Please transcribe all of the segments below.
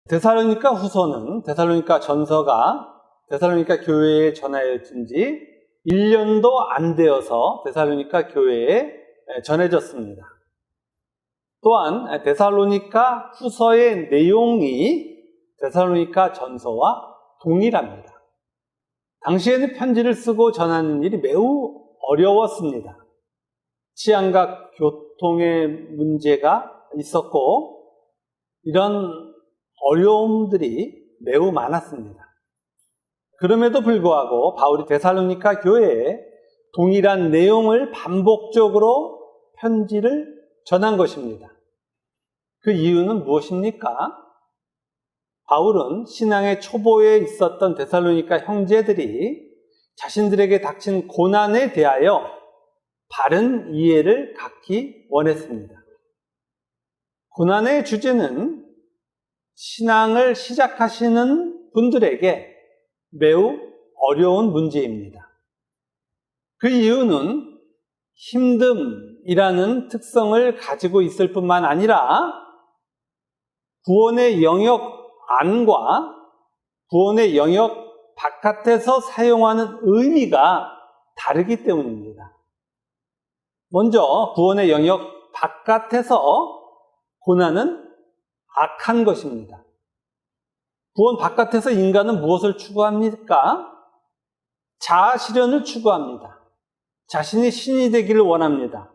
데살로니가 후서는 데살로니가 전서가 데살로니가 교회에 전하여진 지 1년도 안 되어서 데살로니가 교회에 전해졌습니다. 또한 데살로니가 후서의 내용이 데살로니가 전서와 동일합니다. 당시에는 편지를 쓰고 전하는 일이 매우 어려웠습니다. 치안과 교통의 문제가 있었고 이런 어려움들이 매우 많았습니다. 그럼에도 불구하고 바울이 데살로니가 교회에 동일한 내용을 반복적으로 편지를 전한 것입니다. 그 이유는 무엇입니까? 바울은 신앙의 초보에 있었던 데살로니가 형제들이 자신들에게 닥친 고난에 대하여 바른 이해를 갖기 원했습니다. 고난의 주제는 신앙을 시작하시는 분들에게 매우 어려운 문제입니다. 그 이유는 힘듦이라는 특성을 가지고 있을 뿐만 아니라 구원의 영역 안과 구원의 영역 바깥에서 사용하는 의미가 다르기 때문입니다. 먼저 구원의 영역 바깥에서 고난은 악한 것입니다. 구원 바깥에서 인간은 무엇을 추구합니까? 자아 실현을 추구합니다. 자신이 신이 되기를 원합니다.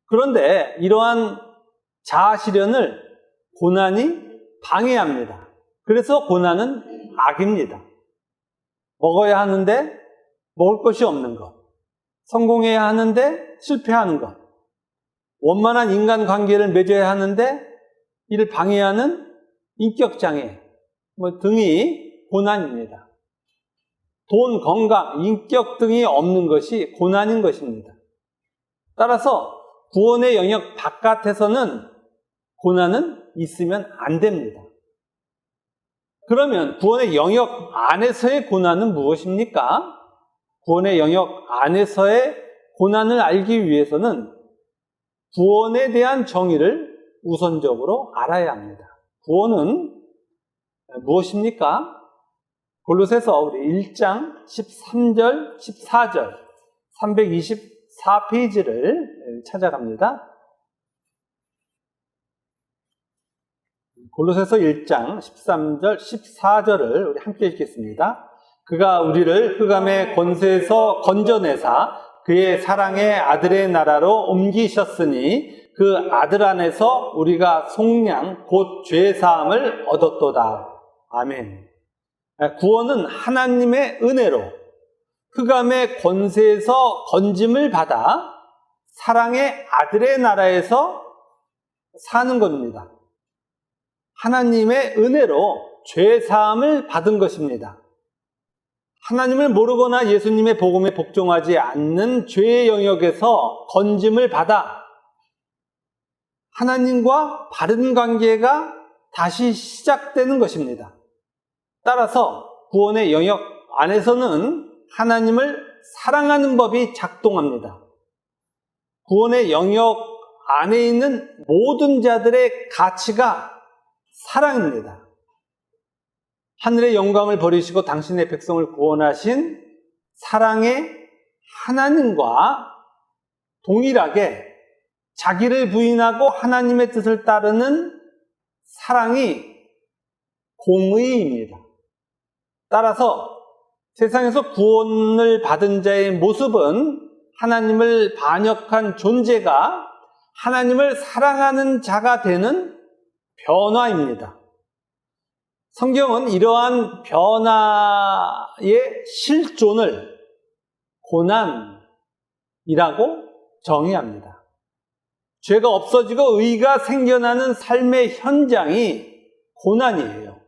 그런데 이러한 자아 실현을 고난이 방해합니다. 그래서 고난은 악입니다. 먹어야 하는데 먹을 것이 없는 것, 성공해야 하는데 실패하는 것, 원만한 인간관계를 맺어야 하는데 이를 방해하는 인격장애 등이 고난입니다. 돈, 건강, 인격 등이 없는 것이 고난인 것입니다. 따라서 구원의 영역 바깥에서는 고난은 있으면 안 됩니다. 그러면 구원의 영역 안에서의 고난은 무엇입니까? 구원의 영역 안에서의 고난을 알기 위해서는 구원에 대한 정의를 우선적으로 알아야 합니다. 구원은 무엇입니까? 골로새서 우리 1장 13절, 14절, 324페이지를 찾아갑니다. 골로새서 1장 13절, 14절을 우리 함께 읽겠습니다. 그가 우리를 흑암의 권세에서 건져내사 그의 사랑의 아들의 나라로 옮기셨으니 그 아들 안에서 우리가 속량 곧 죄사함을 얻었도다. 아멘. 구원은 하나님의 은혜로 흑암의 권세에서 건짐을 받아 사랑의 아들의 나라에서 사는 겁니다. 하나님의 은혜로 죄사함을 받은 것입니다. 하나님을 모르거나 예수님의 복음에 복종하지 않는 죄의 영역에서 건짐을 받아 하나님과 바른 관계가 다시 시작되는 것입니다. 따라서 구원의 영역 안에서는 하나님을 사랑하는 법이 작동합니다. 구원의 영역 안에 있는 모든 자들의 가치가 사랑입니다. 하늘의 영광을 버리시고 당신의 백성을 구원하신 사랑의 하나님과 동일하게 자기를 부인하고 하나님의 뜻을 따르는 사랑이 공의입니다. 따라서 세상에서 구원을 받은 자의 모습은 하나님을 반역한 존재가 하나님을 사랑하는 자가 되는 변화입니다. 성경은 이러한 변화의 실존을 고난이라고 정의합니다. 죄가 없어지고 의가 생겨나는 삶의 현장이 고난이에요.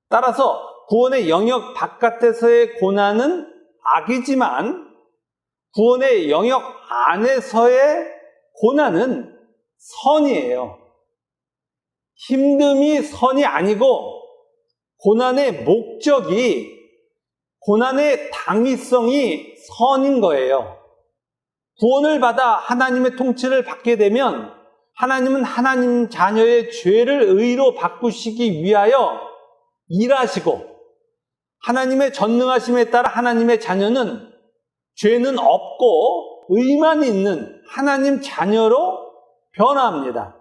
따라서 구원의 영역 바깥에서의 고난은 악이지만 구원의 영역 안에서의 고난은 선이에요. 힘듦이 선이 아니고 고난의 목적이, 고난의 당위성이 선인 거예요. 구원을 받아 하나님의 통치를 받게 되면 하나님은 하나님 자녀의 죄를 의로 바꾸시기 위하여 일하시고, 하나님의 전능하심에 따라 하나님의 자녀는 죄는 없고 의만 있는 하나님 자녀로 변화합니다.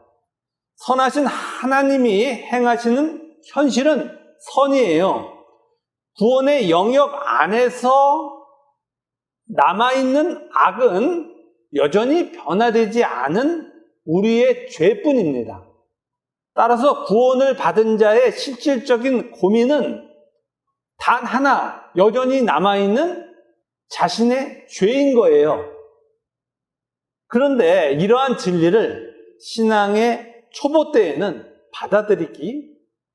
선하신 하나님이 행하시는 현실은 선이에요. 구원의 영역 안에서 남아있는 악은 여전히 변화되지 않은 우리의 죄뿐입니다. 따라서 구원을 받은 자의 실질적인 고민은 단 하나, 여전히 남아있는 자신의 죄인 거예요. 그런데 이러한 진리를 신앙의 초보 때에는 받아들이기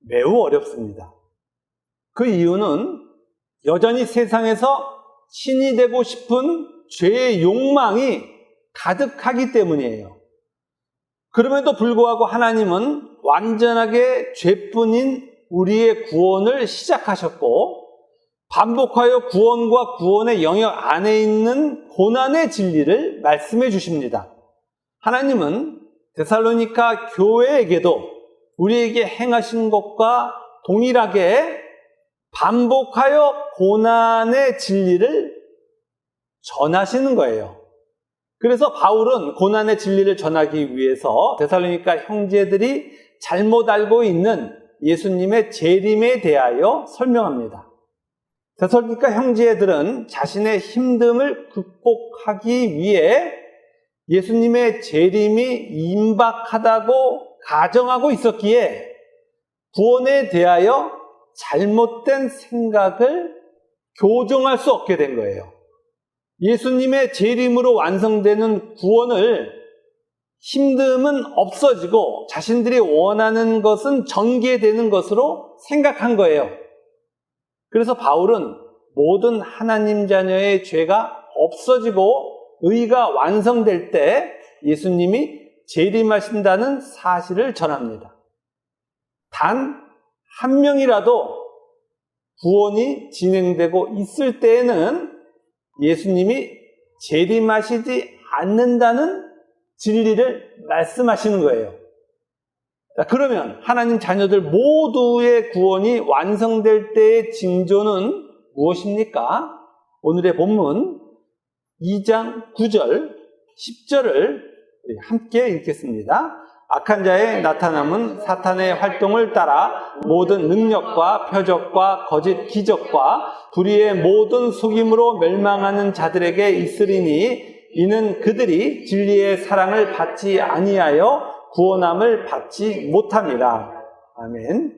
매우 어렵습니다. 그 이유는 여전히 세상에서 신이 되고 싶은 죄의 욕망이 가득하기 때문이에요. 그럼에도 불구하고 하나님은 완전하게 죄뿐인 우리의 구원을 시작하셨고, 반복하여 구원과 구원의 영역 안에 있는 고난의 진리를 말씀해 주십니다. 하나님은 데살로니가 교회에게도 우리에게 행하신 것과 동일하게 반복하여 고난의 진리를 전하시는 거예요. 그래서 바울은 고난의 진리를 전하기 위해서 데살로니가 형제들이 잘못 알고 있는 예수님의 재림에 대하여 설명합니다. 데살로니가 형제들은 자신의 힘듦을 극복하기 위해 예수님의 재림이 임박하다고 가정하고 있었기에 구원에 대하여 잘못된 생각을 교정할 수 없게 된 거예요. 예수님의 재림으로 완성되는 구원을 힘듦은 없어지고 자신들이 원하는 것은 전개되는 것으로 생각한 거예요. 그래서 바울은 모든 하나님 자녀의 죄가 없어지고 의가 완성될 때 예수님이 재림하신다는 사실을 전합니다. 단 한 명이라도 구원이 진행되고 있을 때에는 예수님이 재림하시지 않는다는 진리를 말씀하시는 거예요. 그러면 하나님 자녀들 모두의 구원이 완성될 때의 징조는 무엇입니까? 오늘의 본문 2장 9절, 10절을 함께 읽겠습니다. 악한 자의 나타남은 사탄의 활동을 따라 모든 능력과 표적과 거짓 기적과 불의의 모든 속임으로 멸망하는 자들에게 있으리니 이는 그들이 진리의 사랑을 받지 아니하여 구원함을 받지 못함이라. 아멘.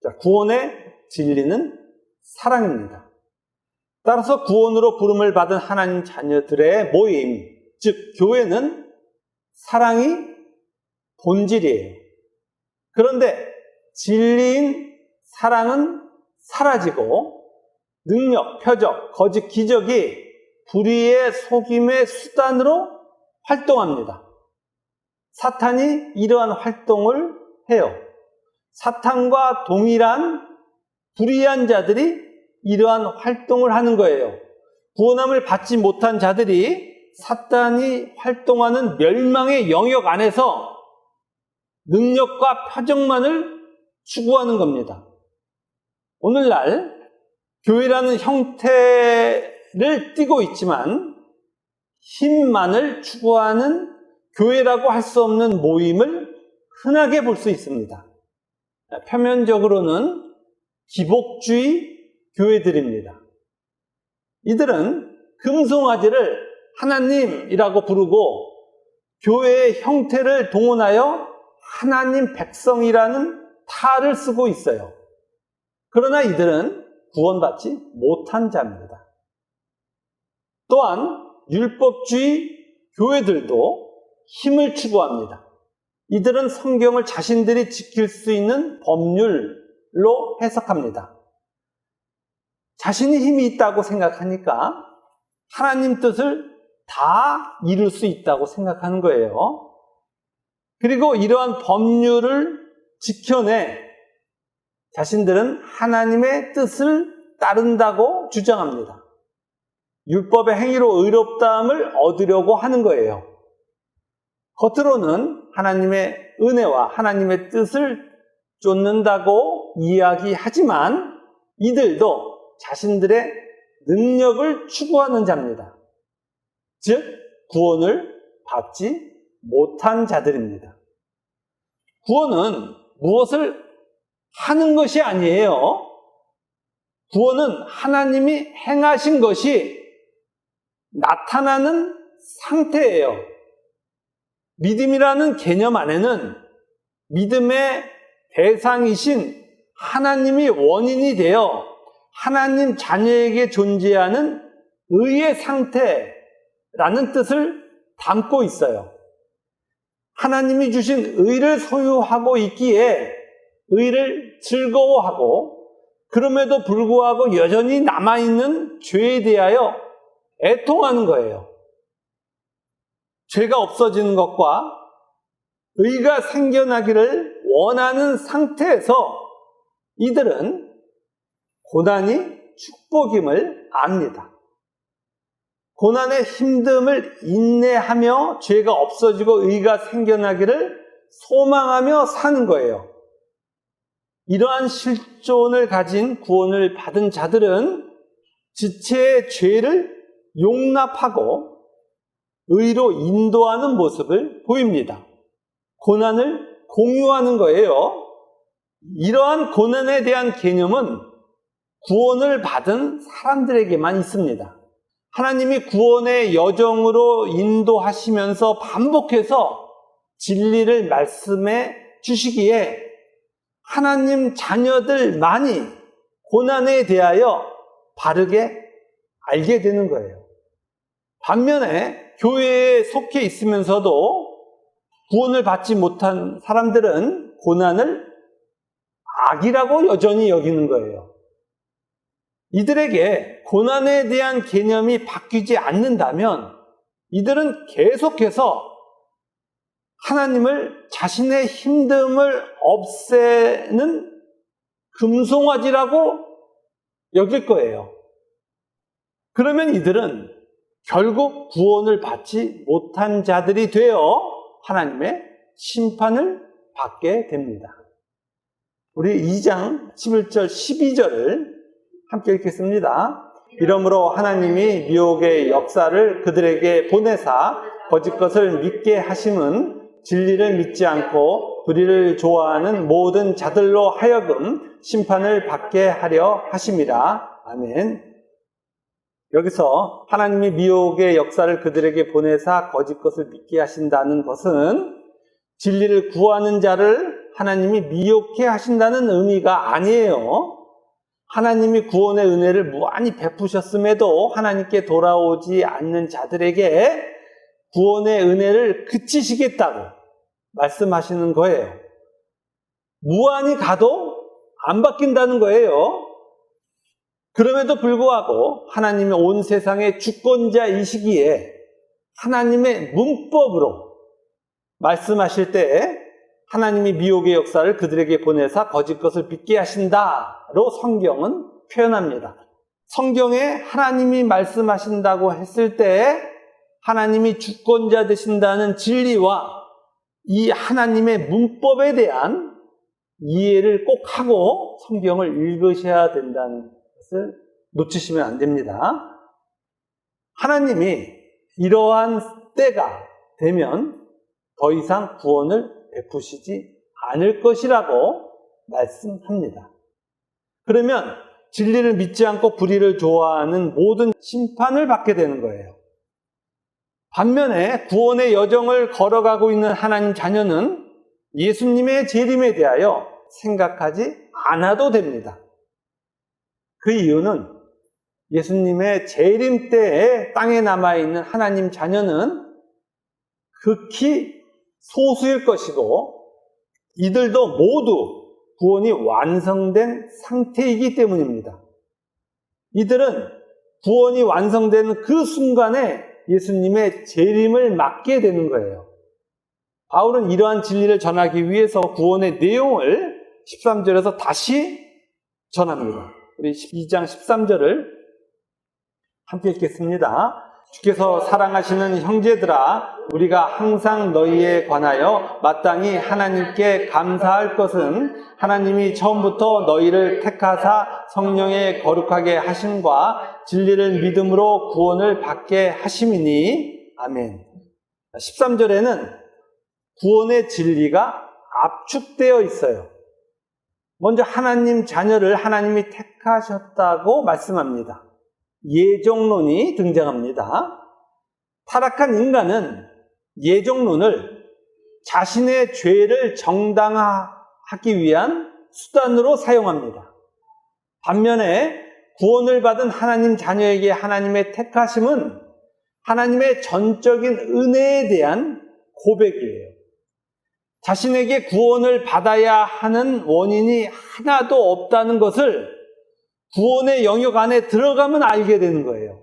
자, 구원의 진리는 사랑입니다. 따라서 구원으로 부름을 받은 하나님 자녀들의 모임, 즉 교회는 사랑이 본질이에요. 그런데 진리인 사랑은 사라지고 능력, 표적, 거짓 기적이 불의의 속임의 수단으로 활동합니다. 사탄이 이러한 활동을 해요. 사탄과 동일한 불의한 자들이 이러한 활동을 하는 거예요. 구원함을 받지 못한 자들이 사탄이 활동하는 멸망의 영역 안에서 능력과 표적만을 추구하는 겁니다. 오늘날 교회라는 형태를 띠고 있지만 힘만을 추구하는 교회라고 할 수 없는 모임을 흔하게 볼 수 있습니다. 표면적으로는 기복주의 교회들입니다. 이들은 금송아지를 하나님이라고 부르고 교회의 형태를 동원하여 하나님 백성이라는 탈을 쓰고 있어요. 그러나 이들은 구원받지 못한 자입니다. 또한 율법주의 교회들도 힘을 추구합니다. 이들은 성경을 자신들이 지킬 수 있는 법률로 해석합니다. 자신이 힘이 있다고 생각하니까 하나님 뜻을 다 이룰 수 있다고 생각하는 거예요. 그리고 이러한 법률을 지켜내 자신들은 하나님의 뜻을 따른다고 주장합니다. 율법의 행위로 의롭다함을 얻으려고 하는 거예요. 겉으로는 하나님의 은혜와 하나님의 뜻을 쫓는다고 이야기하지만 이들도 자신들의 능력을 추구하는 자입니다. 즉 구원을 받지 못한 자들입니다. 구원은 무엇을 하는 것이 아니에요. 구원은 하나님이 행하신 것이 나타나는 상태예요. 믿음이라는 개념 안에는 믿음의 대상이신 하나님이 원인이 되어 하나님 자녀에게 존재하는 의의 상태라는 뜻을 담고 있어요. 하나님이 주신 의를 소유하고 있기에 의를 즐거워하고 그럼에도 불구하고 여전히 남아있는 죄에 대하여 애통하는 거예요. 죄가 없어지는 것과 의가 생겨나기를 원하는 상태에서 이들은 고난이 축복임을 압니다. 고난의 힘듦을 인내하며 죄가 없어지고 의가 생겨나기를 소망하며 사는 거예요. 이러한 실존을 가진 구원을 받은 자들은 지체의 죄를 용납하고 의로 인도하는 모습을 보입니다. 고난을 공유하는 거예요. 이러한 고난에 대한 개념은 구원을 받은 사람들에게만 있습니다. 하나님이 구원의 여정으로 인도하시면서 반복해서 진리를 말씀해 주시기에 하나님 자녀들만이 고난에 대하여 바르게 알게 되는 거예요. 반면에 교회에 속해 있으면서도 구원을 받지 못한 사람들은 고난을 악이라고 여전히 여기는 거예요. 이들에게 고난에 대한 개념이 바뀌지 않는다면 이들은 계속해서 하나님을 자신의 힘듦을 없애는 금송아지라고 여길 거예요. 그러면 이들은 결국 구원을 받지 못한 자들이 되어 하나님의 심판을 받게 됩니다. 우리 2장 11절 12절을 함께 읽겠습니다. 이러므로 하나님이 미혹의 역사를 그들에게 보내사 거짓 것을 믿게 하심은 진리를 믿지 않고 불의를 좋아하는 모든 자들로 하여금 심판을 받게 하려 하심이라. 아멘. 여기서 하나님이 미혹의 역사를 그들에게 보내사 거짓 것을 믿게 하신다는 것은 진리를 구하는 자를 하나님이 미혹해 하신다는 의미가 아니에요. 하나님이 구원의 은혜를 무한히 베푸셨음에도 하나님께 돌아오지 않는 자들에게 구원의 은혜를 그치시겠다고 말씀하시는 거예요. 무한히 가도 안 바뀐다는 거예요. 그럼에도 불구하고 하나님이 온 세상의 주권자이시기에 하나님의 문법으로 말씀하실 때 하나님이 미혹의 역사를 그들에게 보내사 거짓 것을 믿게 하신다로 성경은 표현합니다. 성경에 하나님이 말씀하신다고 했을 때 하나님이 주권자 되신다는 진리와 이 하나님의 문법에 대한 이해를 꼭 하고 성경을 읽으셔야 된다는 것을 놓치시면 안 됩니다. 하나님이 이러한 때가 되면 더 이상 구원을 베푸시지 않을 것이라고 말씀합니다. 그러면 진리를 믿지 않고 불의를 좋아하는 모든 심판을 받게 되는 거예요. 반면에 구원의 여정을 걸어가고 있는 하나님 자녀는 예수님의 재림에 대하여 생각하지 않아도 됩니다. 그 이유는 예수님의 재림 때에 땅에 남아있는 하나님 자녀는 극히 소수일 것이고 이들도 모두 구원이 완성된 상태이기 때문입니다. 이들은 구원이 완성되는 그 순간에 예수님의 재림을 맞게 되는 거예요. 바울은 이러한 진리를 전하기 위해서 구원의 내용을 13절에서 다시 전합니다. 우리 12장 13절을 함께 읽겠습니다. 주께서 사랑하시는 형제들아, 우리가 항상 너희에 관하여 마땅히 하나님께 감사할 것은 하나님이 처음부터 너희를 택하사 성령에 거룩하게 하심과 진리를 믿음으로 구원을 받게 하심이니. 아멘. 13절에는 구원의 진리가 압축되어 있어요. 먼저 하나님 자녀를 하나님이 택하셨다고 말씀합니다. 예정론이 등장합니다. 타락한 인간은 예정론을 자신의 죄를 정당화하기 위한 수단으로 사용합니다. 반면에 구원을 받은 하나님 자녀에게 하나님의 택하심은 하나님의 전적인 은혜에 대한 고백이에요. 자신에게 구원을 받아야 하는 원인이 하나도 없다는 것을 구원의 영역 안에 들어가면 알게 되는 거예요.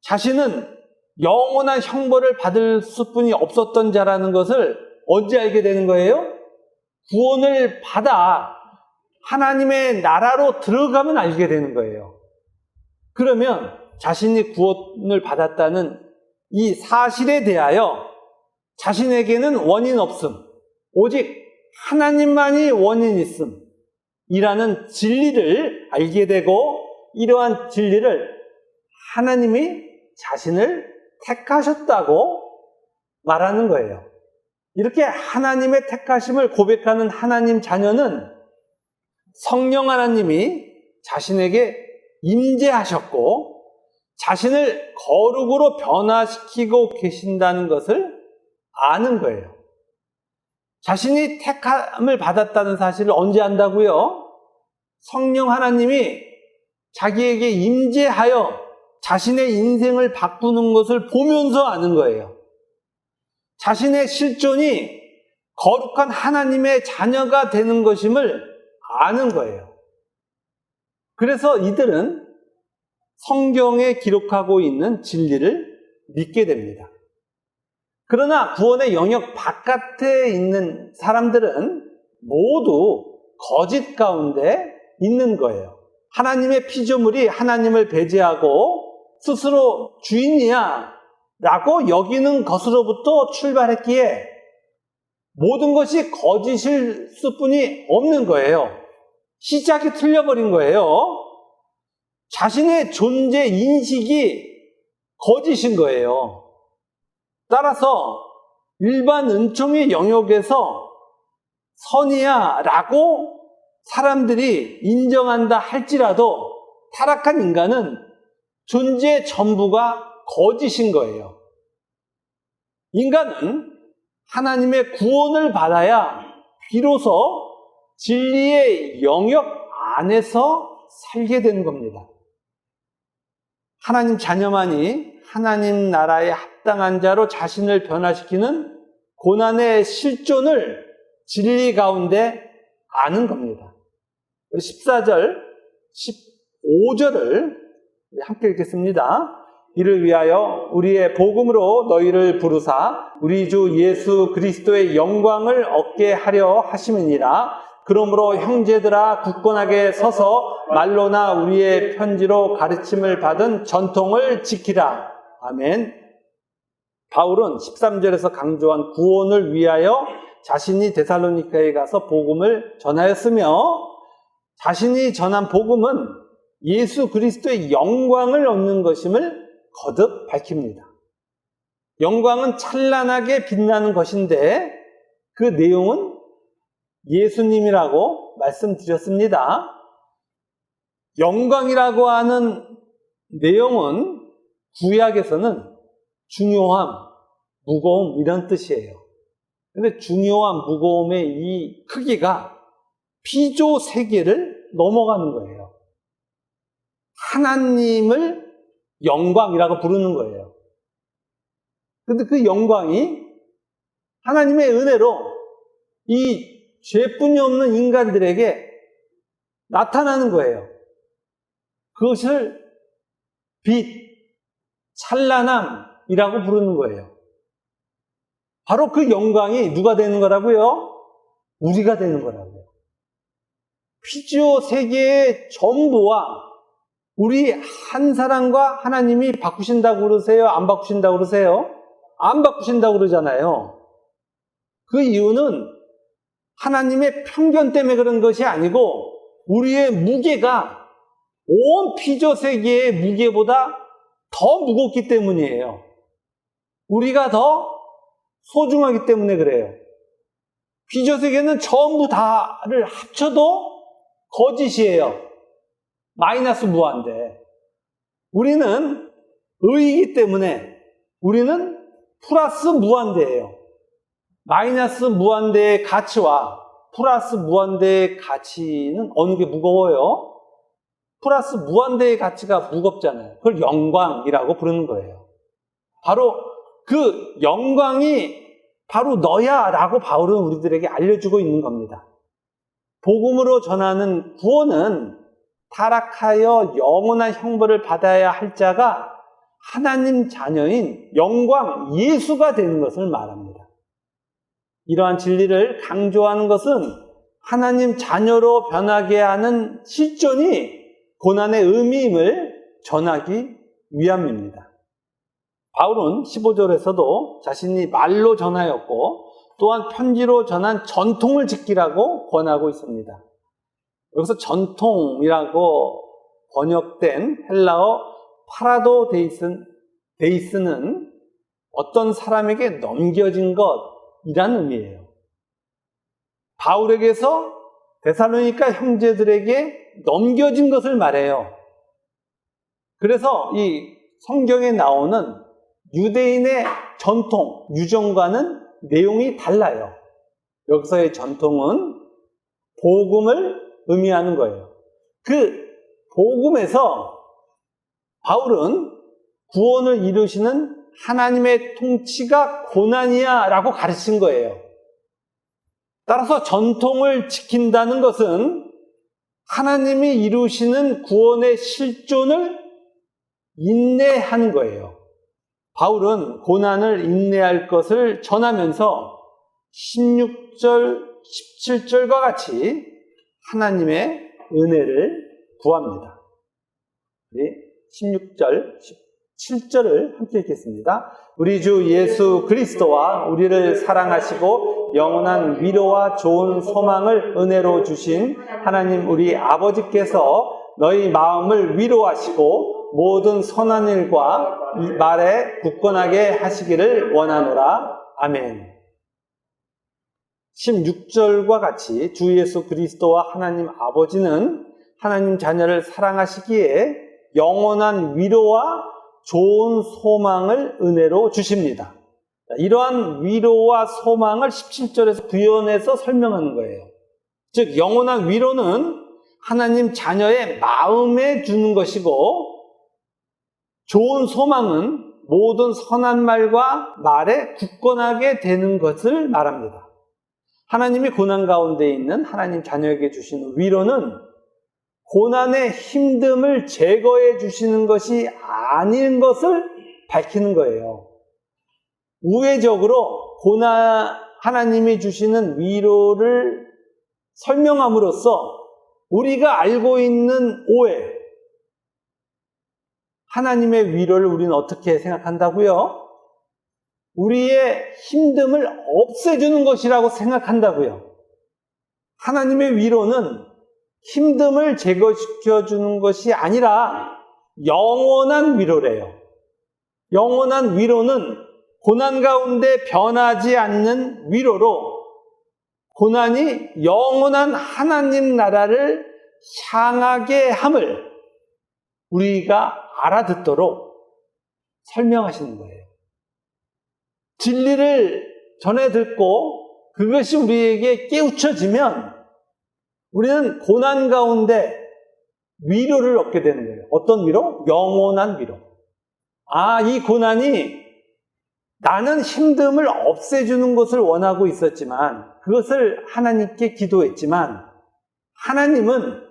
자신은 영원한 형벌을 받을 수뿐이 없었던 자라는 것을 언제 알게 되는 거예요? 구원을 받아 하나님의 나라로 들어가면 알게 되는 거예요. 그러면 자신이 구원을 받았다는 이 사실에 대하여 자신에게는 원인 없음, 오직 하나님만이 원인 있음 이라는 진리를 알게 되고, 이러한 진리를 하나님이 자신을 택하셨다고 말하는 거예요. 이렇게 하나님의 택하심을 고백하는 하나님 자녀는 성령 하나님이 자신에게 임재하셨고 자신을 거룩으로 변화시키고 계신다는 것을 아는 거예요. 자신이 택함을 받았다는 사실을 언제 안다고요? 성령 하나님이 자기에게 임재하여 자신의 인생을 바꾸는 것을 보면서 아는 거예요. 자신의 실존이 거룩한 하나님의 자녀가 되는 것임을 아는 거예요. 그래서 이들은 성경에 기록하고 있는 진리를 믿게 됩니다. 그러나 구원의 영역 바깥에 있는 사람들은 모두 거짓 가운데 있는 거예요. 하나님의 피조물이 하나님을 배제하고 스스로 주인이야 라고 여기는 것으로부터 출발했기에 모든 것이 거짓일 수뿐이 없는 거예요. 시작이 틀려버린 거예요. 자신의 존재 인식이 거짓인 거예요. 따라서 일반 은총의 영역에서 선이야 라고 사람들이 인정한다 할지라도 타락한 인간은 존재 전부가 거짓인 거예요. 인간은 하나님의 구원을 받아야 비로소 진리의 영역 안에서 살게 되는 겁니다. 하나님 자녀만이 하나님 나라에 합당한 자로 자신을 변화시키는 고난의 실존을 진리 가운데 아는 겁니다. 14절, 15절을 함께 읽겠습니다. 이를 위하여 우리의 복음으로 너희를 부르사 우리 주 예수 그리스도의 영광을 얻게 하려 하심이니라. 그러므로 형제들아 굳건하게 서서 말로나 우리의 편지로 가르침을 받은 전통을 지키라. 아멘. 바울은 13절에서 강조한 구원을 위하여 자신이 데살로니가에 가서 복음을 전하였으며 자신이 전한 복음은 예수 그리스도의 영광을 얻는 것임을 거듭 밝힙니다. 영광은 찬란하게 빛나는 것인데 그 내용은 예수님이라고 말씀드렸습니다. 영광이라고 하는 내용은 구약에서는 중요함, 무거움 이런 뜻이에요. 근데 중요함, 무거움의 이 크기가 피조 세계를 넘어가는 거예요. 하나님을 영광이라고 부르는 거예요. 근데 그 영광이 하나님의 은혜로 이 죄뿐이 없는 인간들에게 나타나는 거예요. 그것을 빛, 찬란함이라고 부르는 거예요. 바로 그 영광이 누가 되는 거라고요? 우리가 되는 거라고요. 피지오 세계의 전부와 우리 한 사람과 하나님이 바꾸신다고 그러세요? 안 바꾸신다고 그러세요? 안 바꾸신다고 그러잖아요. 그 이유는 하나님의 편견 때문에 그런 것이 아니고 우리의 무게가 온 피조세계의 무게보다 더 무겁기 때문이에요. 우리가 더 소중하기 때문에 그래요. 피조세계는 전부 다를 합쳐도 거짓이에요. 마이너스 무한대. 우리는 의이기 때문에 우리는 플러스 무한대예요. 마이너스 무한대의 가치와 플러스 무한대의 가치는 어느 게 무거워요? 플러스 무한대의 가치가 무겁잖아요. 그걸 영광이라고 부르는 거예요. 바로 그 영광이 바로 너야 라고 바울은 우리들에게 알려주고 있는 겁니다. 복음으로 전하는 구원은 타락하여 영원한 형벌을 받아야 할 자가 하나님 자녀인 영광 예수가 되는 것을 말합니다. 이러한 진리를 강조하는 것은 하나님 자녀로 변하게 하는 실존이 고난의 의미임을 전하기 위함입니다. 바울은 15절에서도 자신이 말로 전하였고 또한 편지로 전한 전통을 지키라고 권하고 있습니다. 여기서 전통이라고 번역된 헬라어 파라도데이스는 어떤 사람에게 넘겨진 것이라는 의미예요. 바울에게서 데살로니가 형제들에게 넘겨진 것을 말해요. 그래서 이 성경에 나오는 유대인의 전통, 유정과는 내용이 달라요. 여기서의 전통은 복음을 의미하는 거예요. 그 복음에서 바울은 구원을 이루시는 하나님의 통치가 고난이야 라고 가르친 거예요. 따라서 전통을 지킨다는 것은 하나님이 이루시는 구원의 실존을 인내하는 거예요. 바울은 고난을 인내할 것을 전하면서 16절, 17절과 같이 하나님의 은혜를 구합니다. 16절, 17절을 함께 읽겠습니다. 우리 주 예수 그리스도와 우리를 사랑하시고 영원한 위로와 좋은 소망을 은혜로 주신 하나님 우리 아버지께서 너희 마음을 위로하시고 모든 선한 일과 말에 굳건하게 하시기를 원하노라. 아멘. 16절과 같이 주 예수 그리스도와 하나님 아버지는 하나님 자녀를 사랑하시기에 영원한 위로와 좋은 소망을 은혜로 주십니다. 이러한 위로와 소망을 17절에서 구현해서 설명하는 거예요. 즉 영원한 위로는 하나님 자녀의 마음에 주는 것이고 좋은 소망은 모든 선한 말과 말에 굳건하게 되는 것을 말합니다. 하나님이 고난 가운데 있는 하나님 자녀에게 주시는 위로는 고난의 힘듦을 제거해 주시는 것이 아닌 것을 밝히는 거예요. 우회적으로 하나님이 주시는 위로를 설명함으로써 우리가 알고 있는 오해, 하나님의 위로를 우리는 어떻게 생각한다고요? 우리의 힘듦을 없애주는 것이라고 생각한다고요. 하나님의 위로는 힘듦을 제거시켜주는 것이 아니라 영원한 위로래요. 영원한 위로는 고난 가운데 변하지 않는 위로로 고난이 영원한 하나님 나라를 향하게 함을 우리가 알아듣도록 설명하시는 거예요. 진리를 전해 듣고 그것이 우리에게 깨우쳐지면 우리는 고난 가운데 위로를 얻게 되는 거예요. 어떤 위로? 영원한 위로. 이 고난이 나는 힘듦을 없애주는 것을 원하고 있었지만 그것을 하나님께 기도했지만 하나님은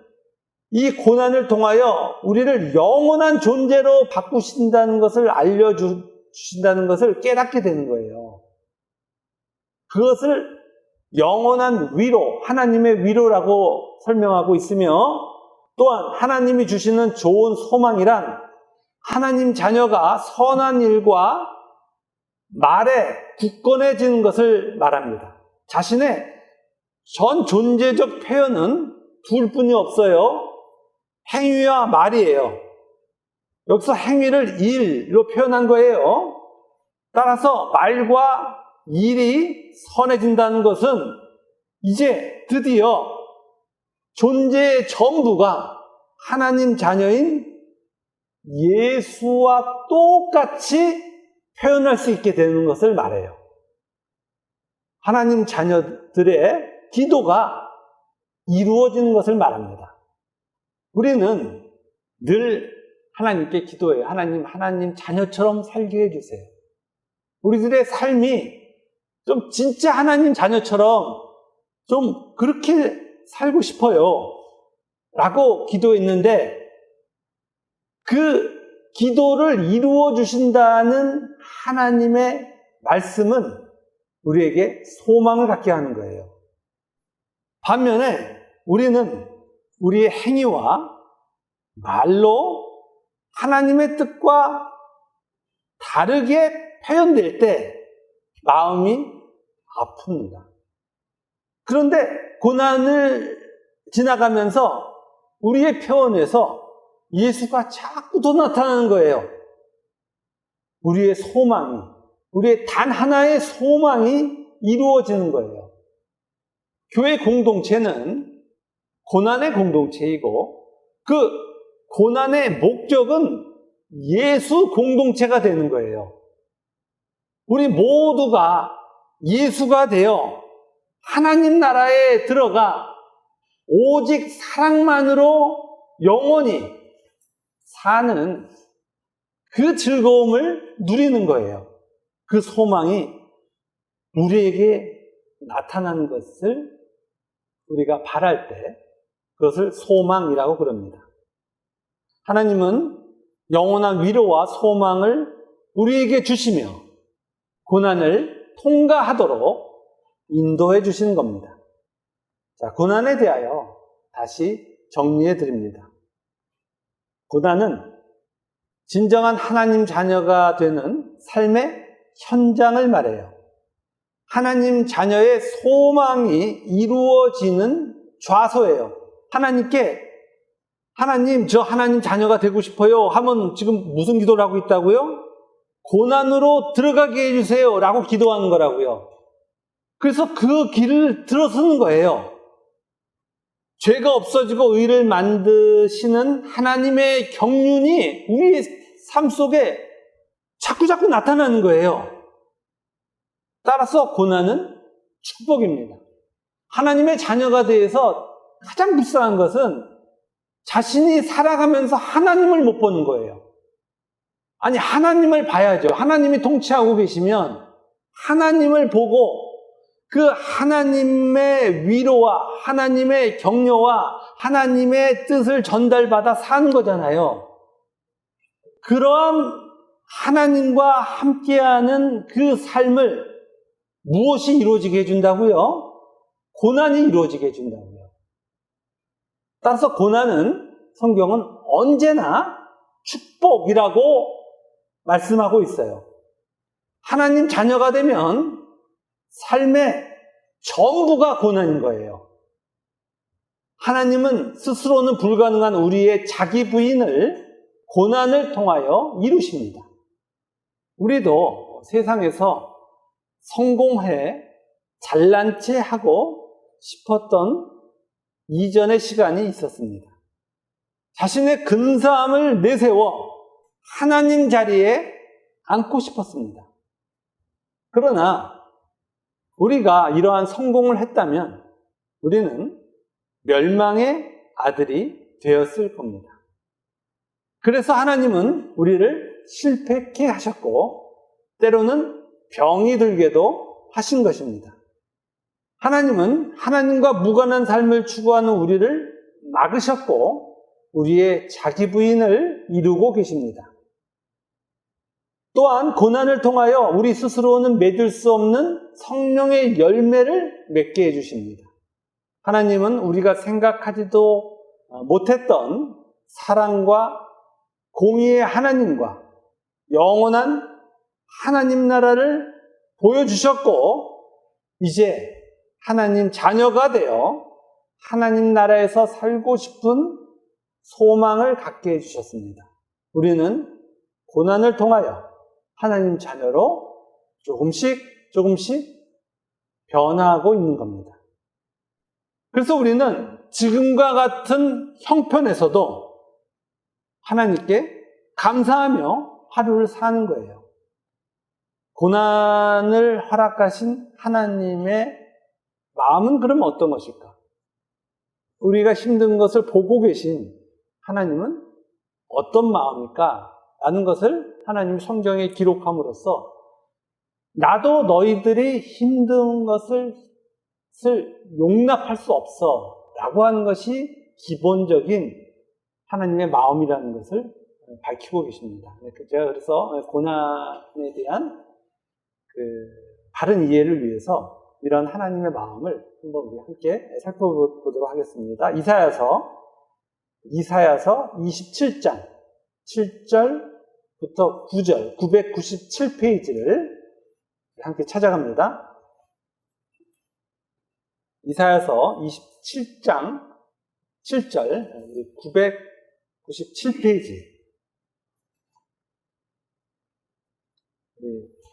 이 고난을 통하여 우리를 영원한 존재로 바꾸신다는 것을 알려주신다는 것을 깨닫게 되는 거예요. 그것을 영원한 위로, 하나님의 위로라고 설명하고 있으며 또한 하나님이 주시는 좋은 소망이란 하나님 자녀가 선한 일과 말에 굳건해지는 것을 말합니다. 자신의 전 존재적 표현은 둘뿐이 없어요. 행위와 말이에요. 여기서 행위를 일로 표현한 거예요. 따라서 말과 일이 선해진다는 것은 이제 드디어 존재의 전부가 하나님 자녀인 예수와 똑같이 표현할 수 있게 되는 것을 말해요. 하나님 자녀들의 기도가 이루어지는 것을 말합니다. 우리는 늘 하나님께 기도해요. 하나님 자녀처럼 살게 해주세요. 우리들의 삶이 좀 진짜 하나님 자녀처럼 좀 그렇게 살고 싶어요. 라고 기도했는데 그 기도를 이루어 주신다는 하나님의 말씀은 우리에게 소망을 갖게 하는 거예요. 반면에 우리는 우리의 행위와 말로 하나님의 뜻과 다르게 표현될 때 마음이 아픕니다. 그런데 고난을 지나가면서 우리의 표현에서 예수가 자꾸 더 나타나는 거예요. 우리의 소망이, 우리의 단 하나의 소망이 이루어지는 거예요. 교회 공동체는 고난의 공동체이고 그 고난의 목적은 예수 공동체가 되는 거예요. 우리 모두가 예수가 되어 하나님 나라에 들어가 오직 사랑만으로 영원히 사는 그 즐거움을 누리는 거예요. 그 소망이 우리에게 나타나는 것을 우리가 바랄 때 그것을 소망이라고 그럽니다. 하나님은 영원한 위로와 소망을 우리에게 주시며 고난을 통과하도록 인도해 주시는 겁니다. 자, 고난에 대하여 다시 정리해 드립니다. 고난은 진정한 하나님 자녀가 되는 삶의 현장을 말해요. 하나님 자녀의 소망이 이루어지는 좌소예요. 하나님께 하나님, 저 하나님 자녀가 되고 싶어요 하면 지금 무슨 기도를 하고 있다고요? 고난으로 들어가게 해주세요 라고 기도하는 거라고요. 그래서 그 길을 들어서는 거예요. 죄가 없어지고 의를 만드시는 하나님의 경륜이 우리의 삶 속에 자꾸 나타나는 거예요. 따라서 고난은 축복입니다. 하나님의 자녀가 돼서 가장 불쌍한 것은 자신이 살아가면서 하나님을 못 보는 거예요. 아니, 하나님을 봐야죠. 하나님이 통치하고 계시면 하나님을 보고 그 하나님의 위로와 하나님의 격려와 하나님의 뜻을 전달받아 사는 거잖아요. 그러한 하나님과 함께하는 그 삶을 무엇이 이루어지게 해준다고요? 고난이 이루어지게 해준다고요. 따라서 고난은 성경은 언제나 축복이라고 말씀하고 있어요. 하나님 자녀가 되면 삶의 전부가 고난인 거예요. 하나님은 스스로는 불가능한 우리의 자기 부인을 고난을 통하여 이루십니다. 우리도 세상에서 성공해 잘난 체 하고 싶었던 이전의 시간이 있었습니다. 자신의 근사함을 내세워 하나님 자리에 앉고 싶었습니다. 그러나 우리가 이러한 성공을 했다면 우리는 멸망의 아들이 되었을 겁니다. 그래서 하나님은 우리를 실패케 하셨고 때로는 병이 들게도 하신 것입니다. 하나님은 하나님과 무관한 삶을 추구하는 우리를 막으셨고 우리의 자기 부인을 이루고 계십니다. 또한 고난을 통하여 우리 스스로는 맺을 수 없는 성령의 열매를 맺게 해주십니다. 하나님은 우리가 생각하지도 못했던 사랑과 공의의 하나님과 영원한 하나님 나라를 보여주셨고, 이제 하나님 자녀가 되어 하나님 나라에서 살고 싶은 소망을 갖게 해주셨습니다. 우리는 고난을 통하여 하나님 자녀로 조금씩 변화하고 있는 겁니다. 그래서 우리는 지금과 같은 형편에서도 하나님께 감사하며 하루를 사는 거예요. 고난을 허락하신 하나님의 마음은 그럼 어떤 것일까? 우리가 힘든 것을 보고 계신 하나님은 어떤 마음일까? 라는 것을 하나님 성경에 기록함으로써 나도 너희들이 힘든 것을 용납할 수 없어 라고 하는 것이 기본적인 하나님의 마음이라는 것을 밝히고 계십니다. 제가 그래서 고난에 대한 바른 이해를 위해서 이런 하나님의 마음을 한번 우리 함께 살펴보도록 하겠습니다. 이사야서 27장 7절부터 9절 997페이지를 함께 찾아갑니다. 이사야서 27장 7절 997페이지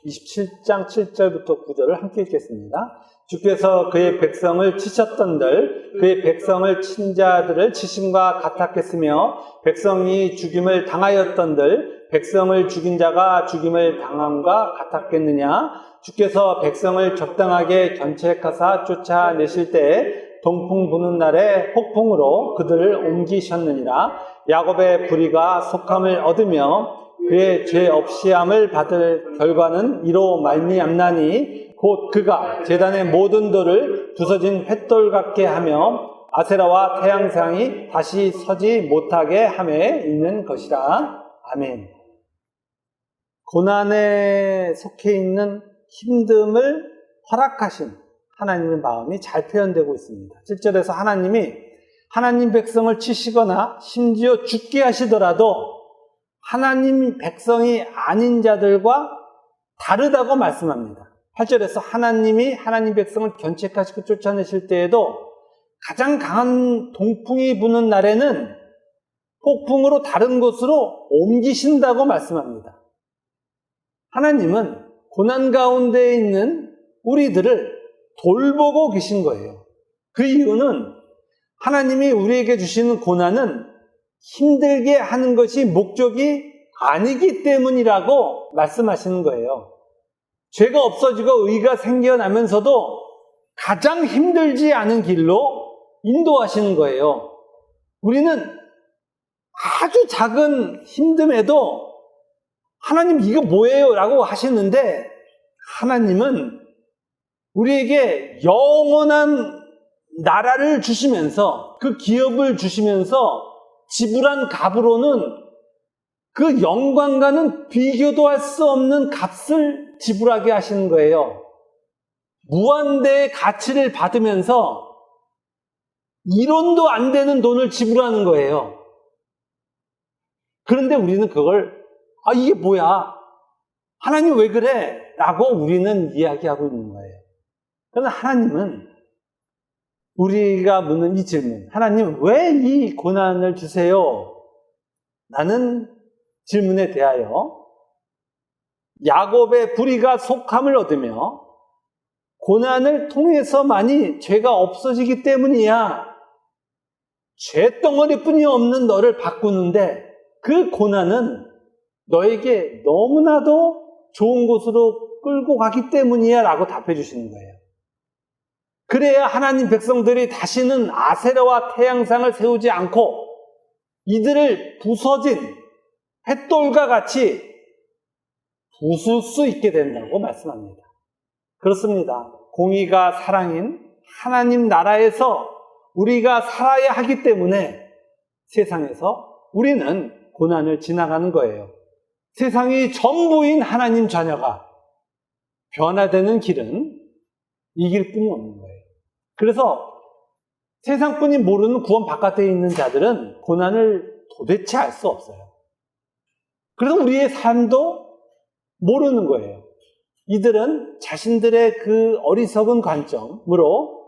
27장 7절부터 9절을 함께 읽겠습니다. 주께서 그의 백성을 치셨던들 그의 백성을 친 자들을 치심과 같았겠으며 백성이 죽임을 당하였던들 백성을 죽인 자가 죽임을 당함과 같았겠느냐. 주께서 백성을 적당하게 견책하사 쫓아내실 때에 동풍 부는 날에 폭풍으로 그들을 옮기셨느니라. 야곱의 불의가 속함을 얻으며 그의 죄 없이함을 받을 결과는 이로 말미암나니 곧 그가 제단의 모든 돌을 부서진 횃돌 같게 하며 아세라와 태양상이 다시 서지 못하게 함에 있는 것이라. 아멘. 고난에 속해 있는 힘듦을 허락하신 하나님의 마음이 잘 표현되고 있습니다. 7절에서 하나님 백성을 치시거나 심지어 죽게 하시더라도 하나님 백성이 아닌 자들과 다르다고 말씀합니다. 8절에서 하나님이 하나님 백성을 견책하시고 쫓아내실 때에도 가장 강한 동풍이 부는 날에는 폭풍으로 다른 곳으로 옮기신다고 말씀합니다. 하나님은 고난 가운데 있는 우리들을 돌보고 계신 거예요. 그 이유는 하나님이 우리에게 주시는 고난은 힘들게 하는 것이 목적이 아니기 때문이라고 말씀하시는 거예요. 죄가 없어지고 의가 생겨나면서도 가장 힘들지 않은 길로 인도하시는 거예요. 우리는 아주 작은 힘듦에도 하나님 이거 뭐예요? 라고 하시는데 하나님은 우리에게 영원한 나라를 주시면서 그 기업을 주시면서 지불한 값으로는 그 영광과는 비교도 할 수 없는 값을 지불하게 하시는 거예요. 무한대의 가치를 받으면서 이론도 안 되는 돈을 지불하는 거예요. 그런데 우리는 그걸 이게 뭐야? 하나님 왜 그래? 라고 우리는 이야기하고 있는 거예요. 그러나 하나님은 우리가 묻는 이 질문, 하나님 왜 이 고난을 주세요? 라는 질문에 대하여 야곱의 불의가 속함을 얻으며 고난을 통해서만이 죄가 없어지기 때문이야. 죄덩어리뿐이 없는 너를 바꾸는데 그 고난은 너에게 너무나도 좋은 곳으로 끌고 가기 때문이야 라고 답해 주시는 거예요. 그래야 하나님 백성들이 다시는 아세라와 태양상을 세우지 않고 이들을 부서진 횃돌과 같이 부술 수 있게 된다고 말씀합니다. 그렇습니다. 공의가 사랑인 하나님 나라에서 우리가 살아야 하기 때문에 세상에서 우리는 고난을 지나가는 거예요. 세상이 전부인 하나님 자녀가 변화되는 길은 이 길뿐이 없는 거예요. 그래서 세상뿐이 모르는 구원 바깥에 있는 자들은 고난을 도대체 알 수 없어요. 그래서 우리의 삶도 모르는 거예요. 이들은 자신들의 그 어리석은 관점으로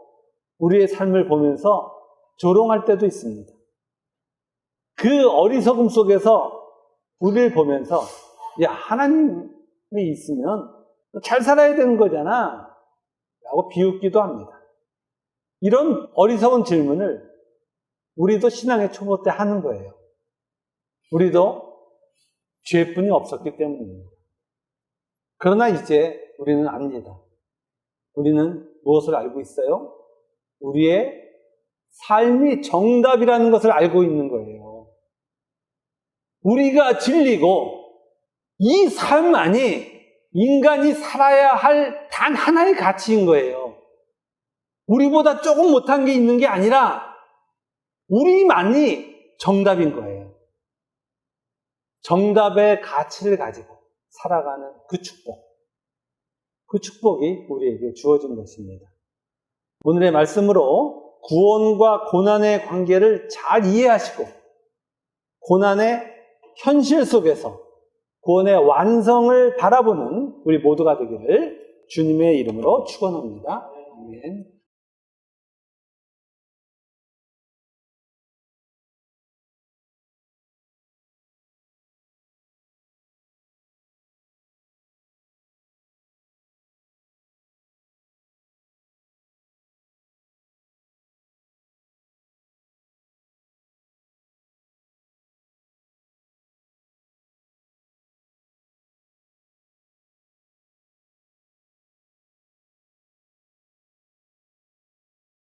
우리의 삶을 보면서 조롱할 때도 있습니다. 그 어리석음 속에서 우리를 보면서 야, 하나님이 있으면 잘 살아야 되는 거잖아 라고 비웃기도 합니다. 이런 어리석은 질문을 우리도 신앙의 초보 때 하는 거예요. 우리도 죄뿐이 없었기 때문입니다. 그러나 이제 우리는 압니다. 우리는 무엇을 알고 있어요? 우리의 삶이 정답이라는 것을 알고 있는 거예요. 우리가 진리고 이 삶만이 인간이 살아야 할 단 하나의 가치인 거예요. 우리보다 조금 못한 게 있는 게 아니라 우리만이 정답인 거예요. 정답의 가치를 가지고 살아가는 그 축복. 그 축복이 우리에게 주어진 것입니다. 오늘의 말씀으로 구원과 고난의 관계를 잘 이해하시고 고난의 현실 속에서 구원의 완성을 바라보는 우리 모두가 되기를 주님의 이름으로 축원합니다. 아멘.